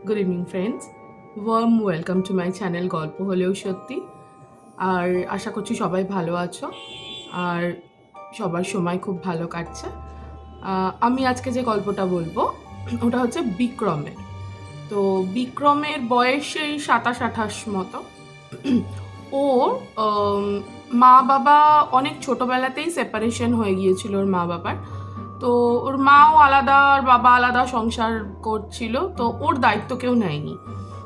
Good evening friends, warm welcome to my channel গল্প হলেও সত্যি। আর আশা করছি সবাই ভালো আছো আর সবার সময় খুব ভালো কাটছে। আমি আজকে যে গল্পটা বলবো ওটা হচ্ছে বিক্রমের। তো বিক্রমের বয়স সেই 27-28 মতো। ওর মা বাবা অনেক ছোটোবেলাতেই সেপারেশন হয়ে গিয়েছিল ওর মা বাবার। তো ওর মাও আলাদা আর বাবা আলাদা সংসার করছিল, তো ওর দায়িত্ব কেউ নেয়নি।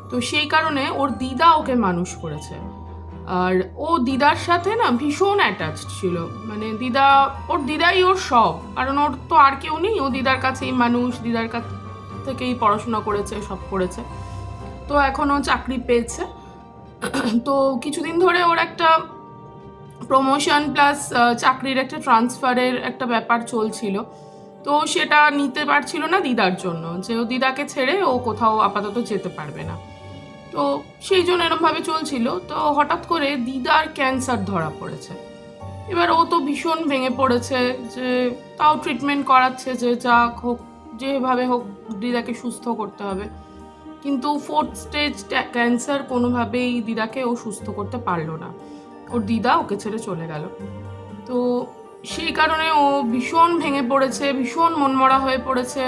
তো সেই কারণে ওর দিদা ওকে মানুষ করেছে। আর ও দিদার সাথে না ভীষণ অ্যাটাচড ছিল, মানে ওর দিদাই ওর সব, কারণ ওর তো আর কেউ নেই, ও দিদার কাছেই মানুষ, দিদার কাছ থেকেই পড়াশোনা করেছে, সব করেছে। তো এখন ও চাকরি পেয়েছে। তো কিছুদিন ধরে ওর একটা প্রমোশন প্লাস চাকরির একটা ট্রান্সফারের একটা ব্যাপার চলছিল। তো সেটা নিতে পারছিল না দিদার জন্য, যে ও দিদাকে ছেড়ে ও কোথাও আপাতত যেতে পারবে না। তো সেই জন্য এরমভাবে চলছিল। তো হঠাৎ করে দিদার ক্যান্সার ধরা পড়েছে। এবার ও তো ভীষণ ভেঙে পড়েছে, যে তাও ট্রিটমেন্ট করাচ্ছে, যে যা হোক যেভাবে হোক দিদাকে সুস্থ করতে হবে। কিন্তু 4th স্টেজ ক্যান্সার, কোনোভাবেই দিদাকে ও সুস্থ করতে পারলো না। ওর দিদা ওকে ছেড়ে চলে গেল। তো সেই কারণে ও ভীষণ ভেঙে পড়েছে, ভীষণ মনমরা হয়ে পড়েছে।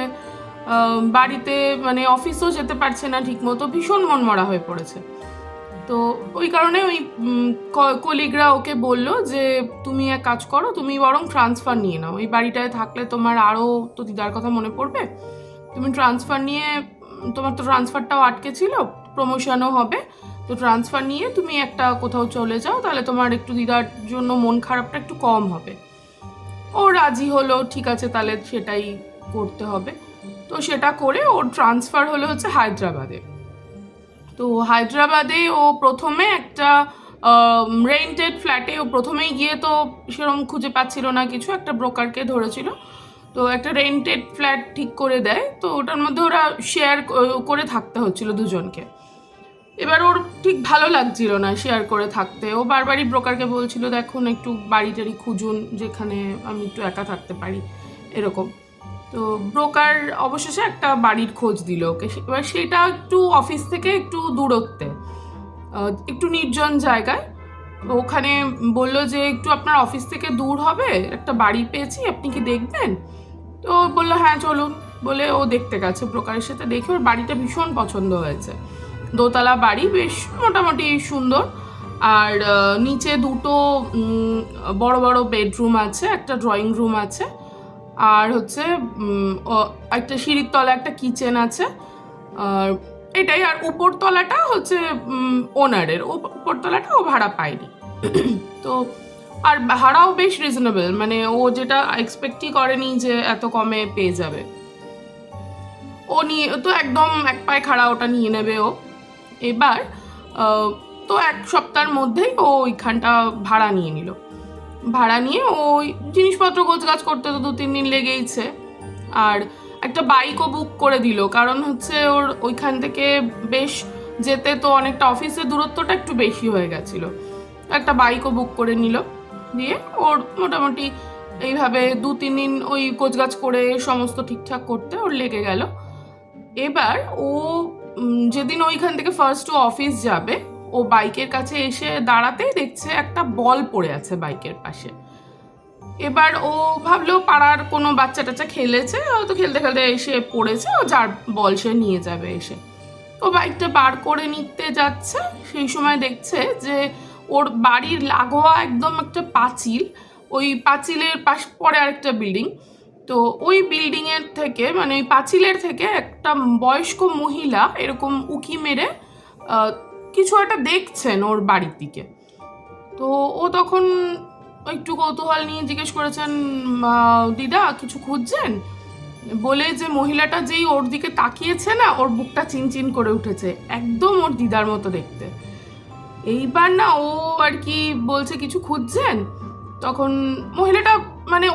বাড়িতে মানে অফিসও যেতে পারছে না ঠিকমতো, ভীষণ মনমরা হয়ে পড়েছে। তো ওই কারণে ওই কলিগরা ওকে বলল যে তুমি এক কাজ করো, তুমি বরং ট্রান্সফার নিয়ে নাও, এই বাড়িটায় থাকলে তোমার আরও তো দিদার কথা মনে পড়বে। তুমি ট্রান্সফার নিয়ে, তোমার তো ট্রান্সফারটাও আটকে ছিল, প্রমোশনও হবে, তো ট্রান্সফার নিয়ে তুমি একটা কোথাও চলে যাও, তাহলে তোমার একটু দিদার জন্য মন খারাপটা একটু কম হবে। ও রাজি হলো, ঠিক আছে তাহলে সেটাই করতে হবে। তো সেটা করে ওর ট্রান্সফার হলো হচ্ছে হায়দ্রাবাদে। তো হায়দ্রাবাদে ও প্রথমে একটা রেন্টেড ফ্ল্যাটে, ও প্রথমেই গিয়ে তো সেরকম খুঁজে পাচ্ছিল না কিছু, একটা ব্রোকারকে ধরেছিল। তো একটা রেন্টেড ফ্ল্যাট ঠিক করে দেয়, তো ওটার মধ্যে ওরা শেয়ার করে থাকতে হচ্ছিল দুজনকে। এবার ওর ঠিক ভালো লাগছিল না শেয়ার করে থাকতে, ও বারবারই ব্রোকারকে বলছিল দেখুন একটু বাড়ি টাড়ি খুঁজুন যেখানে আমি একটু একা থাকতে পারি, এরকম। তো ব্রোকার অবশেষে একটা বাড়ির খোঁজ দিল ওকে। এবার সেটা একটু অফিস থেকে একটু দূরত্বে, একটু নির্জন জায়গায়। ওখানে বললো যে একটু আপনার অফিস থেকে দূর হবে, একটা বাড়ি পেয়েছি, আপনি কি দেখবেন? তো বললো হ্যাঁ চলুন, বলে ও দেখতে গেছে। ব্রোকারের সাথে দেখে ওর বাড়িটা ভীষণ পছন্দ হয়েছে। দোতলা বাড়ি, বেশ মোটামুটি সুন্দর। আর নিচে দুটো বড় বড় বেডরুম আছে, একটা ড্রয়িং রুম আছে, আর হচ্ছে একটা সিঁড়ির তলা একটা কিচেন আছে, আর এটাই। আর উপরতলাটা হচ্ছে ওনারের, উপরতলাটা ও ভাড়া পায়নি। তো আর ভাড়াও বেশ রিজনেবল, মানে ও যেটা এক্সপেক্টই করেনি যে এত কমে পেয়ে যাবে। ও নিয়ে তো একদম এক পায়ে খাড়া, ওটা নিয়ে নেবে ও। এবার তো এক সপ্তাহের মধ্যেই ও ওইখানটা ভাড়া নিয়ে নিল। ভাড়া নিয়ে ওই জিনিসপত্র গোছগাছ করতে তো 2-3 দিন লেগেইছে। আর একটা বাইকও বুক করে দিল, কারণ হচ্ছে ওর ওইখান থেকে বেশ যেতে তো অনেকটা, অফিসের দূরত্বটা একটু বেশি হয়ে গেছিল। একটা বাইকও বুক করে নিল, দিয়ে ওর মোটামুটি এইভাবে 2-3 দিন ওই গোছগাছ করে সমস্ত ঠিকঠাক করতে ওর লেগে গেল। এবার ও যেদিন ওইখান থেকে ফার্স্ট ও অফিস যাবে, ও বাইকের কাছে এসে দাঁড়াতেই দেখছে একটা বল পড়ে আছে বাইকের পাশে। এবার ও ভাবলো পাড়ার কোনো বাচ্চা টাচ্চা খেলেছে, হয়তো খেলতে খেলতে এসে পড়েছে, ও যার বল সে নিয়ে যাবে এসে। ও বাইকটা বার করে নিতে যাচ্ছে, সেই সময় দেখছে যে ওর বাড়ির লাগোয়া একদম একটা পাঁচিল, ওই পাঁচিলের পাশ পরে আরেকটা বিল্ডিং। তো ওই বিল্ডিংয়ের থেকে, মানে ওই পাঁচিলের থেকে একটা বয়স্ক মহিলা এরকম উঁকি মেরে কিছু একটা দেখছেন ওর বাড়ির দিকে। তো ও তখন একটু কৌতূহল নিয়ে জিজ্ঞেস করেছেন, দিদা কিছু খুঁজছেন? বলে যে মহিলাটা যেই ওর দিকে তাকিয়েছে না, ওর বুকটা চিনচিন করে উঠেছে, একদম ওর দিদার মতো দেখতে। এইবার না ও আর কি বলছে কিছু খুঁজছেন, তখন মহিলাটা, মানে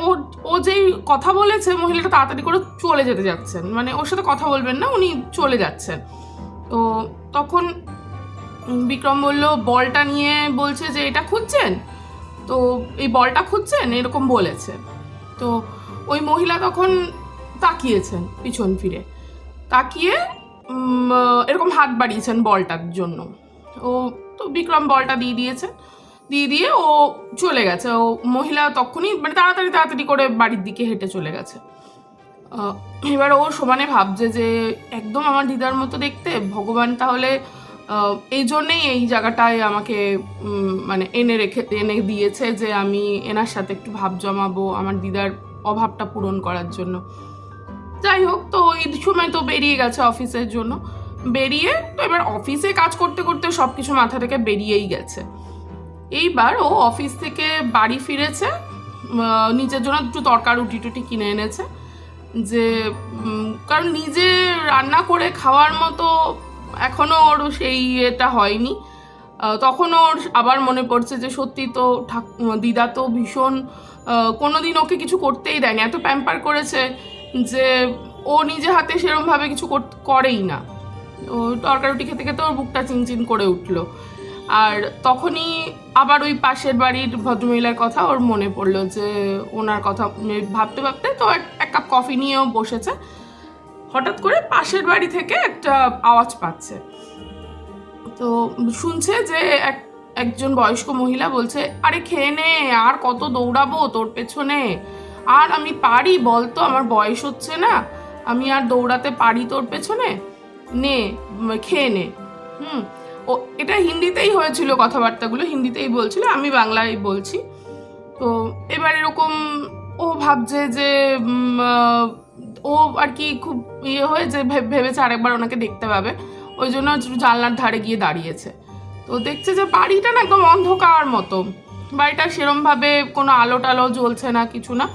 ও যেই কথা বলেছে, মহিলাটা তাড়াতাড়ি করে চলে যেতে যাচ্ছেন, মানে ওর সাথে কথা বলবেন না, উনি চলে যাচ্ছেন। তো তখন বিক্রম বলল বলটা নিয়ে, বলছে যে এটা খুঁজছেন, তো এই বলটা খুঁজছেন, এরকম বলেছে। তো ওই মহিলা তখন তাকিয়েছেন পিছন ফিরে, তাকিয়ে এরকম হাত বাড়িয়েছেন বলটার জন্য। ও তো বিক্রম বলটা দিয়ে দিয়েছে, দিয়ে ও চলে গেছে। ও মহিলা তখনই মানে তাড়াতাড়ি করে বাড়ির দিকে হেঁটে চলে গেছে। এবার ও সমানে ভাবছে যে একদম আমার দিদার মতো দেখতে, ভগবান তাহলে এই জন্যেই এই জায়গাটায় আমাকে মানে এনে দিয়েছে যে আমি এনার সাথে একটু ভাব জমাবো আমার দিদার অভাবটা পূরণ করার জন্য। যাই হোক, তো এই সময় তো বেরিয়ে গেছে অফিসের জন্য। বেরিয়ে তো এবার অফিসে কাজ করতে করতে সব কিছু মাথা থেকে বেরিয়েই গেছে। এইবার ও অফিস থেকে বাড়ি ফিরেছে, নিজের জন্য একটু তরকারি টুটি কিনে এনেছে, যে কারণ নিজে রান্না করে খাওয়ার মতো এখনও ওর সেই এটা হয়নি। তখন ওর আবার মনে পড়ছে যে সত্যি তো দিদা তো ভীষণ কোনোদিন ওকে কিছু করতেই দেয়নি, এত প্যাম্পার করেছে যে ও নিজে হাতে সেরমভাবে কিছু করেই না। ও তরকারি খেতে খেতে ওর বুকটা চিনচিন করে উঠলো। আর তখনই আবার ওই পাশের বাড়ির ভদ্রমহিলার কথা ওর মনে পড়লো, যে ওনার কথা ভাবতে ভাবতে তো এক কাপ কফি নিয়েও বসেছে। হঠাৎ করে পাশের বাড়ি থেকে একটা আওয়াজ পাচ্ছে। তো শুনছে যে একজন বয়স্ক মহিলা বলছে, আরে খেয়ে নে, আর কত দৌড়াবো তোর পেছনে, আর আমি পারি বলতো, আমার বয়স হচ্ছে না, আমি আর দৌড়াতে পারি তোর পেছনে, নে খেয়ে নে। ও এটা হিন্দিতেই হয়েছিল, কথাবার্তাগুলো হিন্দিতেই বলছিল, আমি বাংলায় বলছি। তো এবার এরকম ও ভাবছে যে ও আর কি খুব হয়ে যে ভেবেছে আরেকবার ওনাকে দেখতে পাবে, ওই জন্য জানলার ধারে গিয়ে দাঁড়িয়েছে। তো দেখছে যে বাড়িটা না একদম অন্ধকার মতো, বাড়িটা সেরমভাবে কোনো আলো টালো জ্বলছে না, কিছু না।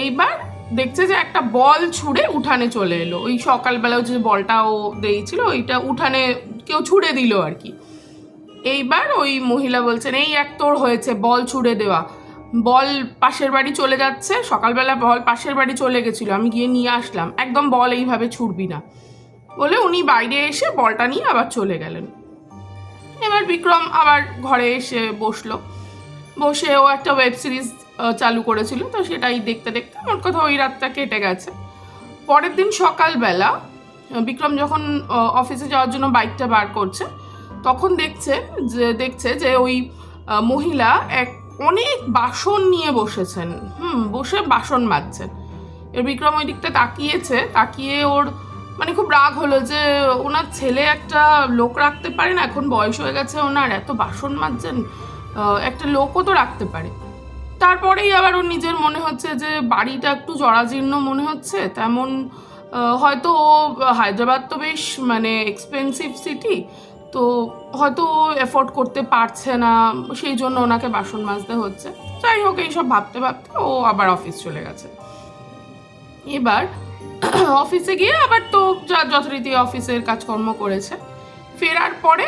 এইবার দেখছে যে একটা বল ছুঁড়ে উঠানে চলে এলো। ওই সকালবেলা যে বলটা ও দিয়েছিল ওইটা উঠানে কেউ ছুঁড়ে দিল আর কি। এইবার ওই মহিলা বলছেন, এই এক তোর হয়েছে বল ছুঁড়ে দেওয়া, বল পাশের বাড়ি চলে যাচ্ছে, সকালবেলা বল পাশের বাড়ি চলে গেছিলো, আমি গিয়ে নিয়ে আসলাম, একদম বল এইভাবে ছুঁড়বি না বলে উনি বাইরে এসে বলটা নিয়ে আবার চলে গেলেন। এবার বিক্রম আবার ঘরে এসে বসে ও একটা ওয়েব সিরিজ চালু করেছিল, তো সেটাই দেখতে দেখতে আমার কথা ওই রাতটা কেটে গেছে। পরের দিন সকালবেলা বিক্রম যখন অফিসে যাওয়ার জন্য বাইকটা বার করছে, তখন দেখছে যে ওই মহিলা অনেক বাসন নিয়ে বসেছেন, বসে বাসন মাজছেন। এর বিক্রম ওই দিকটা তাকিয়ে ওর মানে খুব রাগ হলো যে ওনার ছেলে একটা লোক রাখতে পারে না, এখন বয়স হয়ে গেছে ওনার, এত বাসন মাজছেন, একটা লোকও তো রাখতে পারে। তারপরেই আবার ওর নিজের মনে হচ্ছে যে বাড়িটা একটু জরাজীর্ণ মনে হচ্ছে, তেমন হয়তো ও হায়দ্রাবাদ তো বেশ মানে এক্সপেন্সিভ সিটি, তো হয়তো ও এফোর্ড করতে পারছে না, সেই জন্য ওনাকে বাসন মাজতে হচ্ছে। যাই হোক, এইসব ভাবতে ভাবতে ও আবার অফিস চলে গেছে। এবার অফিসে গিয়ে আবার তো যথারীতি অফিসের কাজকর্ম করেছে। ফেরার পরে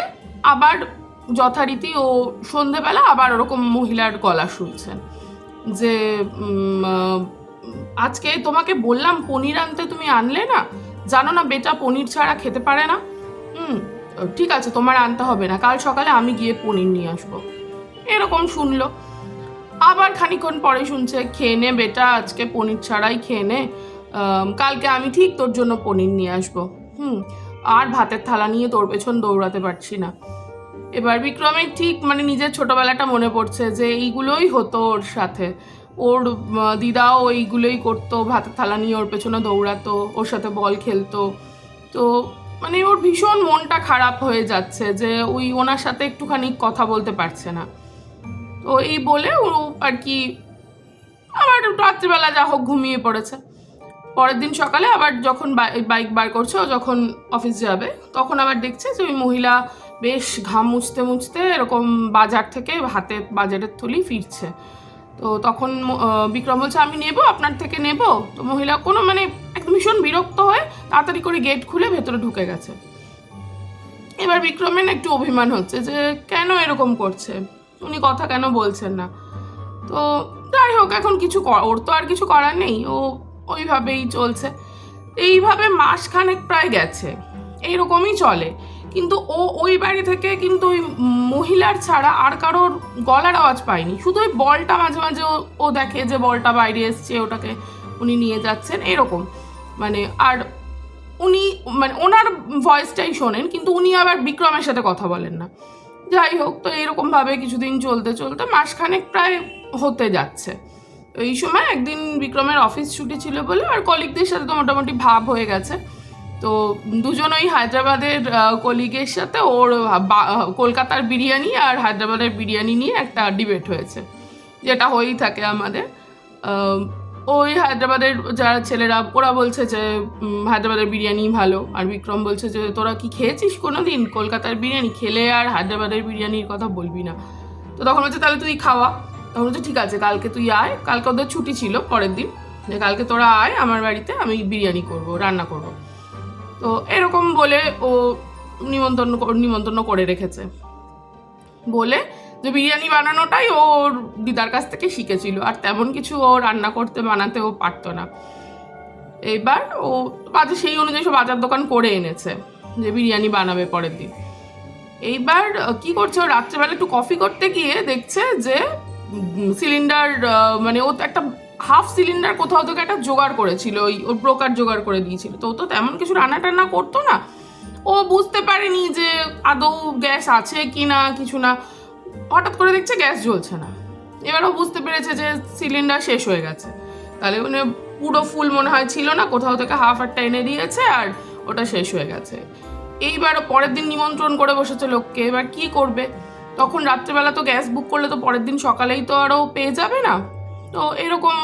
আবার যথারীতি ও সন্ধেবেলা আবার ওরকম মহিলার গলা শুনছেন যে আজকে তোমাকে বললাম পনির আনতে, তুমি আনলে না, জানো না বেটা পনির ছাড়া খেতে পারে না। ঠিক আছে, তোমার আনতে হবে না, কাল সকালে আমি গিয়ে পনির নিয়ে আসবো। এরকম শুনলো। আবার খানিক্ষণ পরে শুনছে, খেয়ে নে বেটা, আজকে পনির ছাড়াই খেয়ে নে, কালকে আমি ঠিক তোর জন্য পনির নিয়ে আসবো। আর ভাতের থালা নিয়ে তোর পেছন দৌড়াতে পারছি না। এবার বিক্রমের ঠিক মানে নিজের ছোটবেলাটা মনে পড়ছে যে এইগুলোই হতো ওর সাথে, ওর দিদাও এইগুলোই করতো, ভাতের থালা নিয়ে ওর পেছনে দৌড়াতো, ওর সাথে বল খেলতো। তো মানে ওর ভীষণ মনটা খারাপ হয়ে যাচ্ছে যে ওনার সাথে একটুখানি কথা বলতে পারছে না। তো এই বলে ও আর কি আবার রাত্রিবেলা যা হোক ঘুমিয়ে পড়েছে। পরের দিন সকালে আবার যখন বাইক বার করছে, ও যখন অফিস যাবে, তখন আবার দেখছে যে ওই মহিলা বেশ ঘাম মুছতে মুছতে এরকম বাজার থেকে হাতে বাজারের থলি ফিরছে। তো তখন বিক্রম বলছে, আমি নেব, আপনার থেকে নেব। তো মহিলা কোনো মানে একদম ভীষণ বিরক্ত হয়ে তাড়াতাড়ি করে গেট খুলে ভেতরে ঢুকে গেছে। এবার বিক্রমের একটু অভিমান হচ্ছে যে কেন এরকম করছে, উনি কথা কেন বলছেন না। তো যাই হোক, এখন ওর তো আর কিছু করার নেই, ও ওইভাবেই চলছে। এইভাবে মাসখানেক প্রায় গেছে, এইরকমই চলে। কিন্তু ও ওই বাড়ি থেকে কিন্তু ওই মহিলার ছাড়া আর কারোর গলার আওয়াজ পায়নি, শুধু ওই বলটা মাঝে মাঝে ও দেখে যে বলটা বাইরে এসছে, ওটাকে উনি নিয়ে যাচ্ছেন, এরকম মানে। আর উনি মানে ওনার ভয়েসটাই শোনেন, কিন্তু উনি আবার বিক্রমের সাথে কথা বলেন না। যাই হোক, তো এরকমভাবে কিছুদিন চলতে চলতে মাসখানেক প্রায় হতে যাচ্ছে। তো এই সময় একদিন বিক্রমের অফিস ছুটি ছিল বলে আর কলিগদের সাথে তো মোটামুটি ভাব হয়ে গেছে। তো দুজন ওই হায়দ্রাবাদের কলিগের সাথে ওর কলকাতার বিরিয়ানি আর হায়দ্রাবাদের বিরিয়ানি নিয়ে একটা ডিবেট হয়েছে, যেটা হয়েই থাকে আমাদের। ওই হায়দ্রাবাদের যারা ছেলেরা ওরা বলছে যে হায়দ্রাবাদের বিরিয়ানি ভালো, আর বিক্রম বলছে যে তোরা কি খেয়েছিস কোনো দিন কলকাতার বিরিয়ানি? খেলে আর হায়দ্রাবাদের বিরিয়ানির কথা বলবি না। তো তখন বলছে তাহলে তুই খাওয়া। তখন বলছে ঠিক আছে, কালকে তুই আয়। কালকে ওদের ছুটি ছিল, পরের দিন, যে কালকে তোরা আয় আমার বাড়িতে, আমি বিরিয়ানি করব, রান্না করব। তো এরকম বলে ও নিমন্ত্রণ করে রেখেছে, বলে যে বিরিয়ানি বানানোটাই ওর দিদার কাছ থেকে শিখেছিল, আর তেমন কিছু ও রান্না করতে বানাতে ও পারতো না। এইবার ও সেই অনুযায়ী সব বাজার দোকান করে এনেছে যে বিরিয়ানি বানাবে পরের দিন। এইবার কি করছে, ও রাত্রেবেলা একটু কফি করতে গিয়ে দেখছে যে সিলিন্ডার, মানে ও একটা হাফ সিলিন্ডার কোথাও থেকে একটা জোগাড় করেছিল, ওর ব্রোকার জোগাড় করে দিয়েছিল। তো ও তো তেমন কিছু রান্না টান্না করতো না, ও বুঝতে পারেনি যে আদৌ গ্যাস আছে কি না কিছু না। হঠাৎ করে দেখছে গ্যাস জ্বলছে না। এবার ও বুঝতে পেরেছে যে সিলিন্ডার শেষ হয়ে গেছে। তাহলে মানে পুরো ফুল মনে হয় ছিল না, কোথাও থেকে হাফ একটা এনে দিয়েছে আর ওটা শেষ হয়ে গেছে। এইবার পরের দিন নিমন্ত্রণ করে বসেছে লোককে, এবার কি করবে? তখন রাত্রেবেলা তো গ্যাস বুক করলে তো পরের দিন সকালেই তো আরও পেয়ে যাবে না। তো এরকম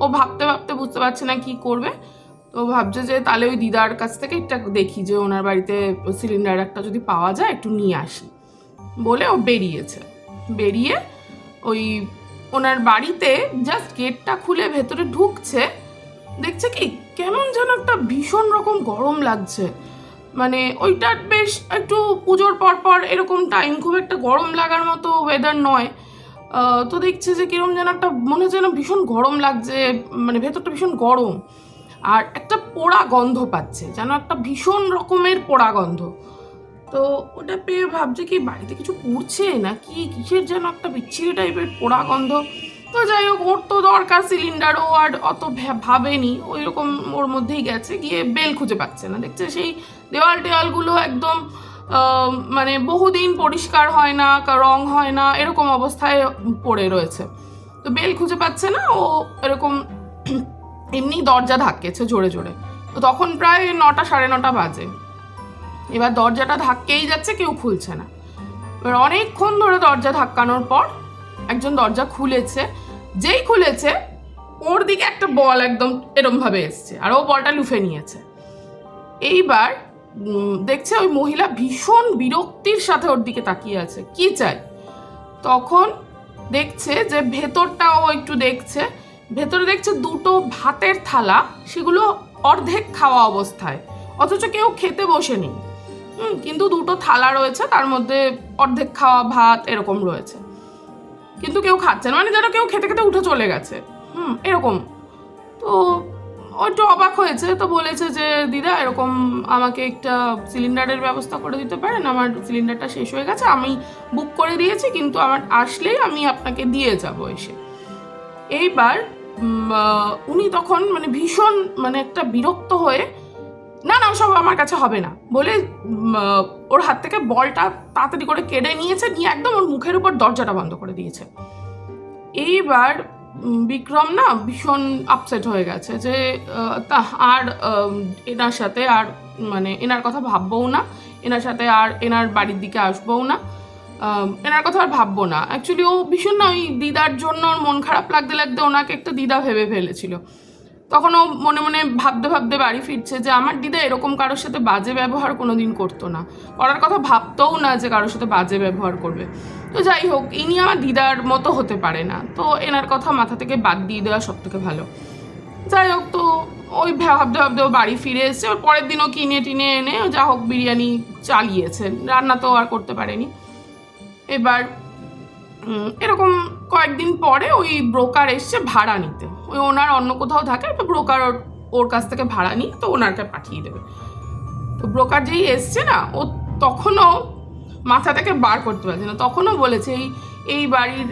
ও ভাবতে ভাবতে বুঝতে পারছে না কি করবে। তো ভাবছে যে তাহলে ওই দিদার কাছ থেকে একটা দেখি যে ওনার বাড়িতে সিলিন্ডার একটা যদি পাওয়া যায় একটু নিয়ে আসি বলে ও বেরিয়ে ওই ওনার বাড়িতে জাস্ট গেটটা খুলে ভেতরে ঢুকছে, দেখছে কি কেমন যেন একটা ভীষণ রকম গরম লাগছে। মানে ওইটা বেশ একটু পুজোর পরপর এরকম টাইম, খুব একটা গরম লাগার মতো ওয়েদার নয়। তো দেখছে যে কিরম যেন একটা মনে হচ্ছে যেন ভীষণ গরম লাগছে, মানে ভেতরটা ভীষণ গরম, আর একটা পোড়া গন্ধ পাচ্ছে, যেন একটা ভীষণ রকমের পোড়া গন্ধ। তো ওটা পেয়ে ভাবছে কি বাড়িতে কিছু পুড়ছে না কি, কিসের যেন একটা বিচ্ছিরি টাইপের পোড়া গন্ধ। তো যাই হোক, ওর তো দরকার সিলিন্ডার, ও আর অত ভাবেনি, ওই রকম ওর মধ্যেই গেছে, গিয়ে বেল খুঁজে পাচ্ছে না। দেখছে সেই দেওয়াল টেওয়ালগুলো একদম মানে বহুদিন পরিষ্কার হয় না, রং হয় না, এরকম অবস্থায় পড়ে রয়েছে। তো বেল খুঁজে পাচ্ছে না, ও এরকম এমনি দরজা ধাক্কেছে জোরে জোরে। তো তখন প্রায় 9টা 9:30 বাজে। এবার দরজাটা ধাক্কেই যাচ্ছে, কেউ খুলছে না। এবার অনেকক্ষণ ধরে দরজা ধাক্কানোর পর একজন দরজা খুলেছে। যেই খুলেছে ওর দিকে একটা বল একদম এরমভাবে এসছে, আর ও বলটা লুফে নিয়েছে। এইবার দেখছে ওই মহিলা ভীষণ বিরক্তির সাথে ওর দিকে তাকিয়ে আছে, কি চাই। তখন দেখছে যে ভেতরটাও একটু দেখছে, ভেতরে দেখছে দুটো ভাতের থালা, সেগুলো অর্ধেক খাওয়া অবস্থায়, অথচ কেউ খেতে বসেনি। কিন্তু দুটো থালা রয়েছে, তার মধ্যে অর্ধেক খাওয়া ভাত এরকম রয়েছে, কিন্তু কেউ খাচ্ছে না, মানে যেন কেউ খেতে খেতে উঠে চলে গেছে, এরকম। তো ও একটু অবাক হয়েছে, তো বলেছে যে দিদা এরকম আমাকে একটা সিলিন্ডারের ব্যবস্থা করে দিতে পারেন, আমার সিলিন্ডারটা শেষ হয়ে গেছে, আমি বুক করে দিয়েছি, কিন্তু আমার আসলেই আমি আপনাকে দিয়ে যাব এসে। এইবার উনি তখন মানে ভীষণ মানে একটা বিরক্ত হয়ে না না সব আমার কাছে হবে না বলে ওর হাত থেকে বলটা তাড়াতাড়ি করে কেড়ে নিয়েছে, নিয়ে একদম ওর মুখের উপর দরজাটা বন্ধ করে দিয়েছে। এইবার বিক্রম না ভীষণ আপসেট হয়ে গেছে যে আর এনার সাথে আর মানে এনার কথা ভাববও না, এনার সাথে আর এনার বাড়ির দিকে আসবও না, এনার কথা আর ভাববো না। অ্যাকচুয়ালি ও ভীষণ না ওই দিদার জন্য ওর মন খারাপ লাগতে লাগতে ওনাকে একটা দিদা ভেবে ফেলেছিল। তখন ও মনে মনে ভাবতে ভাবতে বাড়ি ফিরছে যে আমার দিদা এরকম কারোর সাথে বাজে ব্যবহার কোনোদিন করতো না, করার কথা ভাবতেও না যে কারোর সাথে বাজে ব্যবহার করবে। তো যাই হোক, ইনি আমার দিদার মতো হতে পারে না, তো এনার কথা মাথা থেকে বাদ দিয়ে দেওয়া সব থেকে ভালো। যাই হোক, তো ওই ভাবতে ভাবতে ও বাড়ি ফিরে এসছে। ওর পরের দিনও কিনে টিনে এনে যা হোক বিরিয়ানি চালিয়েছে, রান্না তো আর করতে পারেনি। এবার এরকম কয়েকদিন পরে ওই ব্রোকার এসছে ভাড়া নিতে, ওই ওনার অন্য কোথাও থাকে, তো ব্রোকার ওর কাছ থেকে ভাড়া নিয়ে তো ওনারকে পাঠিয়ে দেবে। তো ব্রোকার যেই এসছে না, ও তখনও মাথা থেকে বার করতে পারছে না। তখনও বলেছে এই বাড়ির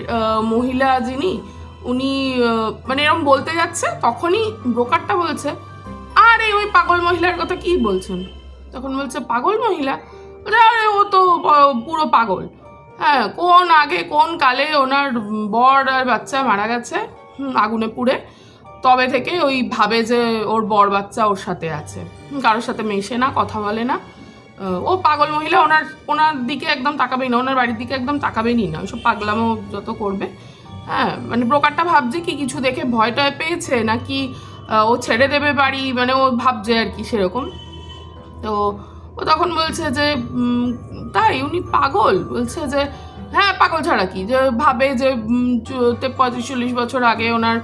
মহিলা যিনি, উনি মানে এরকম বলতে যাচ্ছে, তখনই ব্রোকারটা বলছে আরে ওই পাগল মহিলার কথা কি বলছেন? তখন বলছে পাগল মহিলা, আরে ও তো পুরো পাগল। হ্যাঁ, কোন কালে ওনার বর আর বাচ্চা মারা গেছে আগুনে পুড়ে, তবে থেকে ওই ভাবে যে ওর বর বাচ্চা ওর সাথে আছে, কারোর সাথে মেশে না, কথা বলে না। ও পাগল মহিলা, ওনার দিকে একদম তাকাবেই না, ওনার বাড়ির দিকে একদম তাকাবেই না, ওইসব পাগলামো যত করবে। হ্যাঁ, মানে ব্রোকারটা ভাবছে কি কিছু দেখে ভয় টয় পেয়েছে নাকি ও ছেড়ে দেবে বাড়ি, মানে ও ভাবছে আর কি সেরকম। তো ও তখন বলছে যে তাই উনি পাগল? বলছে যে হ্যাঁ পাগল ছাড়া কি, যে ভাবে যে 35-40 বছর আগে ওনার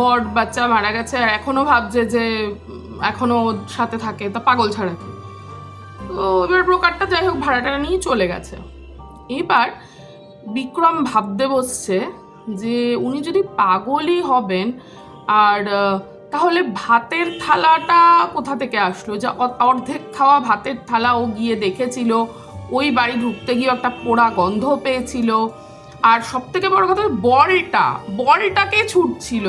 বর বাচ্চা মারা গেছে আর এখনো ভাবছে যে এখনো ওর সাথে থাকে, তা পাগল ছাড়া কি। তো এবার ব্রোকারটা যাই হোক ভাড়াটা নিয়ে চলে গেছে। এবার বিক্রম ভাবতে বসছে যে উনি যদি পাগলই হবেন, আর তাহলে ভাতের থালাটা কোথা থেকে আসলো? যে অর্ধেক খাওয়া ভাতের থালা ও গিয়ে দেখেছিল, ওই বাড়ি ঢুকতে গিয়ে একটা পোড়া গন্ধ পেয়েছিল, আর সব থেকে বড় কথা বলটাকে ছুটছিল।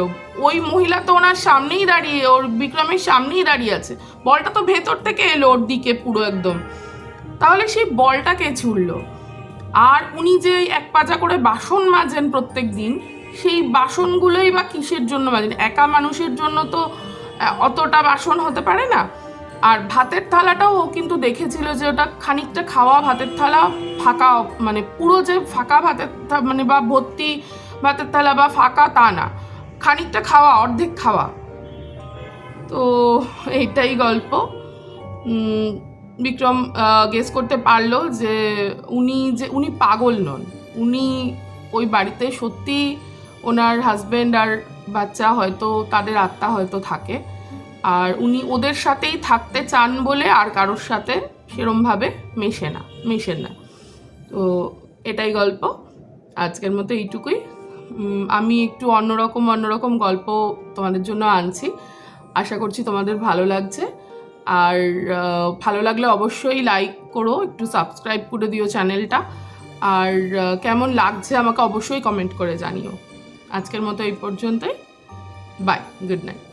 ওই মহিলা তো ওনার সামনেই দাঁড়িয়ে, ওর বিক্রমের সামনেই দাঁড়িয়ে আছে, বলটা তো ভেতর থেকে এলো ওর দিকে পুরো একদম। তাহলে সেই বলটাকে ছুড়লো। আর উনি যে এক পাজা করে বাসন মাজেন প্রত্যেক দিন, সেই বাসনগুলোই বা কিসের জন্য মাজেন? একা মানুষের জন্য তো অতটা বাসন হতে পারে না। আর ভাতের থালাটাও ও কিন্তু দেখেছিল যে ওটা খানিকটা খাওয়া ভাতের থালা, ফাঁকা, মানে পুরো যে ফাঁকা ভাতের মানে বা ভর্তি ভাতের থালা বা ফাঁকা তা না, খানিকটা খাওয়া, অর্ধেক খাওয়া। তো এইটাই গল্প। বিক্রম গেস করতে পারলো যে উনি পাগল নন, উনি ওই বাড়িতে সত্যি ওনার হাজব্যান্ড আর বাচ্চা হয়তো তাদের আত্মা হয়তো থাকে, আর উনি ওদের সাথেই থাকতে চান বলে আর কারোর সাথে সেরমভাবে মেশেন না। তো এটাই গল্প, আজকের মতো এইটুকুই। আমি একটু অন্যরকম গল্প তোমাদের জন্য আনছি, আশা করছি তোমাদের ভালো লাগছে। আর ভালো লাগলে অবশ্যই লাইক করো, একটু সাবস্ক্রাইব করে দিও চ্যানেলটা, আর কেমন লাগছে আমাকে অবশ্যই কমেন্ট করে জানিও। আজকের মতো এই পর্যন্তই, বাই, গুড নাইট।